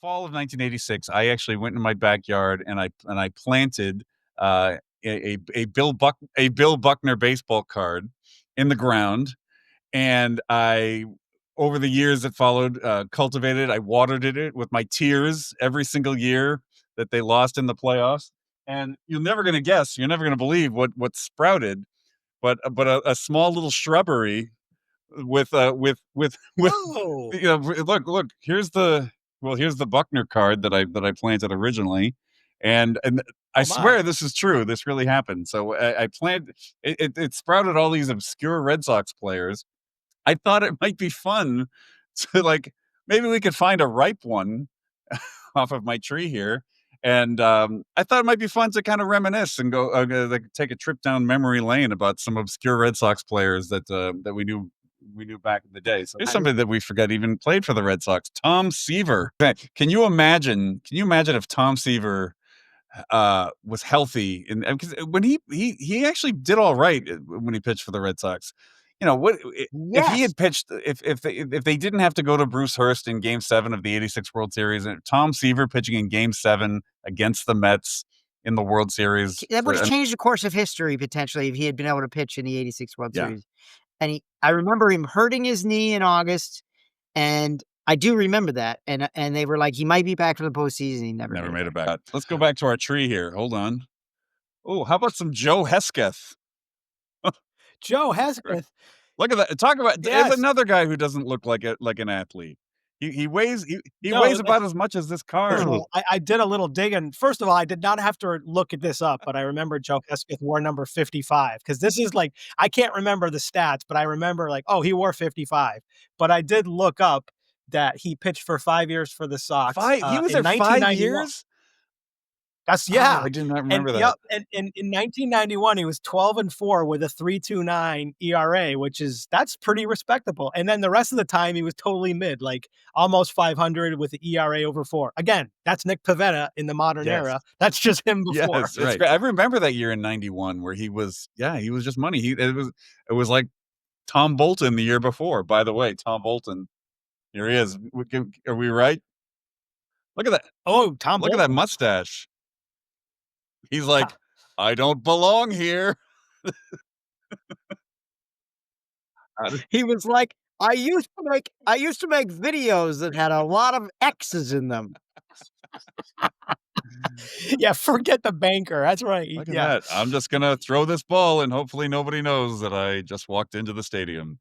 fall of 1986, I actually went in my backyard and I planted a Bill Buckner baseball card in the ground, and I over the years that followed, cultivated. I watered it with my tears every single year that they lost in the playoffs. And you're never going to guess, you're never going to believe what sprouted, but a small little shrubbery with Oh, look, here's the Buckner card that I planted originally, and I oh swear my. this is true. This really happened. So I planted it sprouted all these obscure Red Sox players. I thought it might be fun to like maybe we could find a ripe one off of my tree here. And I thought it might be fun to kind of reminisce and go like take a trip down memory lane about some obscure Red Sox players that we knew back in the day. So here's I somebody that we forgot even played for the Red Sox, Tom Seaver. Can you imagine? Can you imagine if Tom Seaver was healthy and because when he actually did all right when he pitched for the Red Sox. You know what? If he yes. had pitched, if they didn't have to go to Bruce Hurst in Game 7 of the '86 World Series, and Tom Seaver pitching in Game 7 against the Mets in the World Series That would for have an, changed the course of history potentially if he had been able to pitch in the '86 World yeah, Series. And I remember him hurting his knee in August, and I do remember that. And they were like, he might be back for the postseason. He never never made it made it back. back. Let's go back to our tree here. Hold on. Oh, how about some Joe Hesketh? Joe Hesketh. Look at that. Talk about there's Yes. another guy who doesn't look like an athlete. He No, weighs about as much as this First card. of all, I did a little digging. First of all, I did not have to look at this up, but I remember Joe Hesketh wore number 55 because this is like I can't remember the stats, but I remember like, oh, he wore 55. But I did look up that he pitched for 5 years for the Sox He was in there 1991. 5 years. That's Oh, yeah. I did not And remember that. yep, and in 1991 he was 12-4 with a 3.29 ERA, which is that's pretty respectable. And then the rest of the time he was totally mid, like almost 500 with the ERA over 4. Again, that's Nick Pivetta in the modern Yes. era. That's just him before. Yes, right. I remember that year in '91 where he was just money. It was like Tom Bolton the year before. By the way, Tom Bolton, here he is. Are we right? Look at that. Oh, Tom Look at that Bolton. mustache. He's like, I don't belong here. He was like, I used to make videos that had a lot of X's in them. Yeah, forget the banker. That's right. Look at Yeah. that. I'm just gonna throw this ball and hopefully nobody knows that I just walked into the stadium.